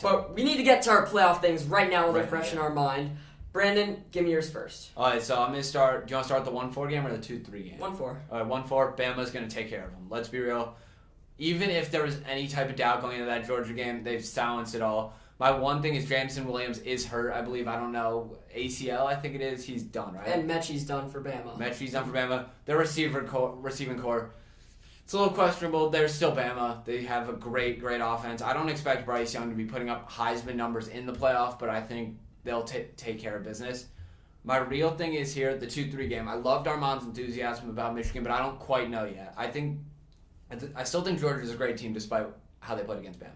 But we need to get to our playoff things right now while they're fresh in our mind. Brandon, give me yours first. All right, so I'm going to start. Do you want to start the 1-4 game or the 2-3 game? 1-4. All right, 1-4. Bama's going to take care of them. Let's be real. Even if there was any type of doubt going into that Georgia game, they've silenced it all. My one thing is Jameson Williams is hurt, I believe. I don't know. ACL, I think it is. He's done, right? And Mechie's done for Bama. Mechie's done for Bama. Their receiving core, it's a little questionable. They're still Bama. They have a great offense. I don't expect Bryce Young to be putting up Heisman numbers in the playoff, but I think they'll take care of business. My real thing is here, the 2-3 game. I loved Armand's enthusiasm about Michigan, but I don't quite know yet. I still think Georgia's a great team despite how they played against Bama.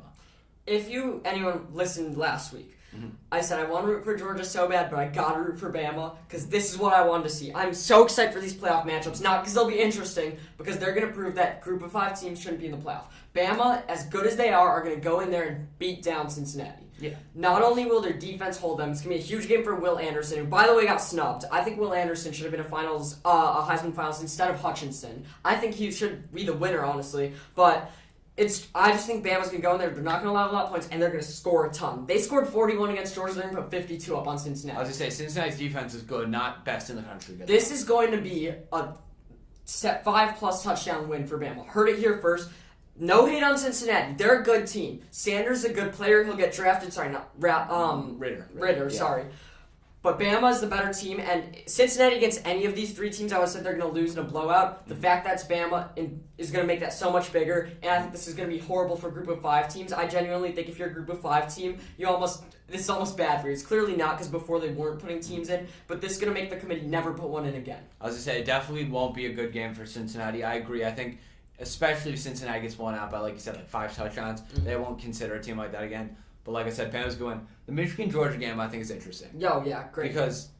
If anyone listened last week, I said I want to root for Georgia so bad, but I got to root for Bama because this is what I wanted to see. I'm so excited for these playoff matchups, not because they'll be interesting, because they're going to prove that group of 5 teams shouldn't be in the playoff. Bama, as good as they are going to go in there and beat down Cincinnati. Yeah. Not only will their defense hold them, it's going to be a huge game for Will Anderson, who, by the way, got snubbed. I think Will Anderson should have been a Heisman finalist instead of Hutchinson. I think he should be the winner, honestly, but I just think Bama's going to go in there. They're not going to allow a lot of points, and they're going to score a ton. They scored 41 against Georgia. They're going to put 52 up on Cincinnati. I was going to say, Cincinnati's defense is good, not best in the country. This is going to be a 5+ touchdown win for Bama. Heard it here first. No hate on Cincinnati. They're a good team. Sanders is a good player. He'll get drafted. Ritter. Yeah. Sorry. But Bama is the better team, and Cincinnati against any of these 3 teams, I would say they're going to lose in a blowout. The fact that's Bama is going to make that so much bigger, and I think this is going to be horrible for a group of 5 teams. I genuinely think if you're a group of 5 team, this is almost bad for you. It's clearly not, because before they weren't putting teams in, but this is going to make the committee never put one in again. I was going to say, it definitely won't be a good game for Cincinnati. I agree. I think, especially if Cincinnati gets blown out by, like you said, 5 touchdowns, they won't consider a team like that again. But like I said, Bama's going. The Michigan-Georgia game, I think, is interesting. Yeah, great. Because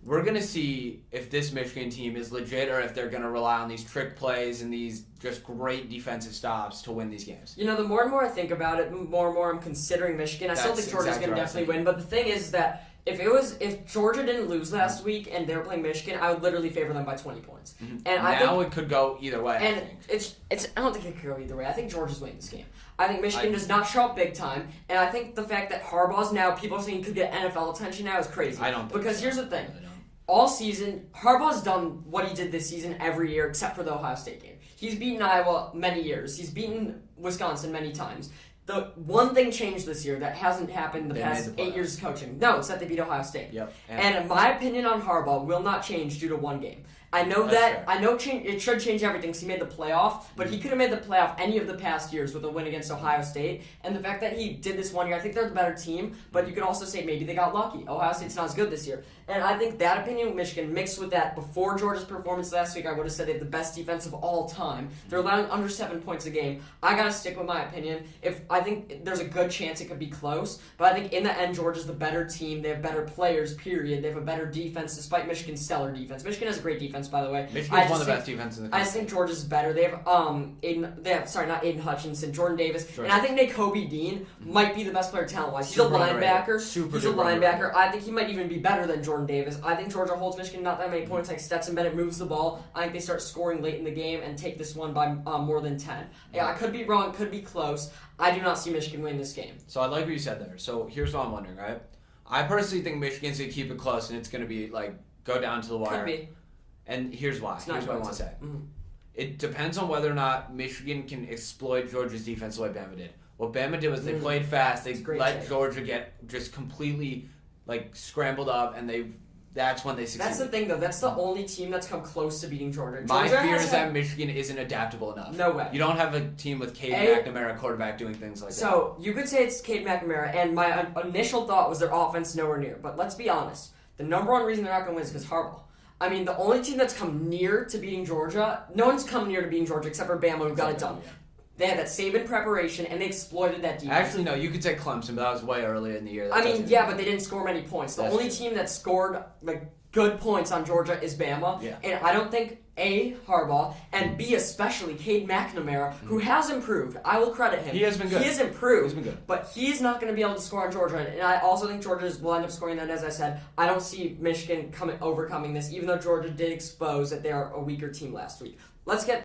we're going to see if this Michigan team is legit or if they're going to rely on these trick plays and these just great defensive stops to win these games. The more and more I think about it, the more and more I'm considering Michigan. I still think Georgia's going to definitely win. But the thing is that if Georgia didn't lose last week and they were playing Michigan, I would literally favor them by 20 points. And it could go either way. And I think. I don't think it could go either way. I think Georgia's winning this game. I think Michigan does not show up big time, and I think the fact that Harbaugh's now, people are saying he could get NFL attention now is crazy. I don't think because so. Here's the thing. All season, Harbaugh's done what he did this season every year except for the Ohio State game. He's beaten Iowa many years. He's beaten Wisconsin many times. The one thing changed this year that hasn't happened the past 8 years of coaching. No, it's that they beat Ohio State. Yep. And my opinion on Harbaugh will not change due to one game. I know it should change everything because he made the playoff, but he could have made the playoff any of the past years with a win against Ohio State. And the fact that he did this one year, I think they're the better team, but you could also say maybe they got lucky. Ohio State's not as good this year. And I think that opinion with Michigan mixed with that before Georgia's performance last week, I would have said they have the best defense of all time. They're allowing under 7 points a game. I got to stick with my opinion. I think there's a good chance it could be close, but I think in the end, Georgia's the better team. They have better players, period. They have a better defense despite Michigan's stellar defense. Michigan has a great defense, by the way. Michigan's one of the best defenses in the country. I just think Georgia's better. They have not Aiden Hutchinson, Jordan Davis, and I think Nakobe Dean might be the best player talent-wise. He's a linebacker. He's a linebacker. I think he might even be better than Jordan Davis. I think Georgia holds Michigan not that many points. Like Stetson Bennett moves the ball. I think they start scoring late in the game and take this one by more than 10. Yeah, I could be wrong. Could be close. I do not see Michigan win this game. So I like what you said there. So here's what I'm wondering, right? I personally think Michigan's going to keep it close and it's going to be go down to the wire. Could be. And here's why. Here's what I want to say. Mm-hmm. It depends on whether or not Michigan can exploit Georgia's defense the way Bama did. What Bama did was they played fast. They let Georgia get just completely scrambled up, and that's when they succeeded. That's the thing, though. That's the only team that's come close to beating Georgia. My fear is that Michigan isn't adaptable enough. No way. You don't have a team with Cade McNamara quarterback doing things like that. So you could say it's Cade McNamara, and my initial thought was their offense nowhere near. But let's be honest. The number one reason they're not going to win is because Harbaugh. I mean, the only team that's come near to beating Georgia, no one's come near to beating Georgia except for Bama, who got it done. Yeah. They had that Saban preparation, and they exploited that defense. Actually, no, you could say Clemson, but that was way earlier in the year. But they didn't score many points. The only team that scored good points on Georgia is Bama. Yeah. And I don't think, A, Harbaugh, and B, especially Cade McNamara, who has improved. I will credit him. He has been good. He has improved. He's been good. But he's not going to be able to score on Georgia. And I also think Georgia will end up scoring that, as I said. I don't see Michigan overcoming this, even though Georgia did expose that they are a weaker team last week. Let's get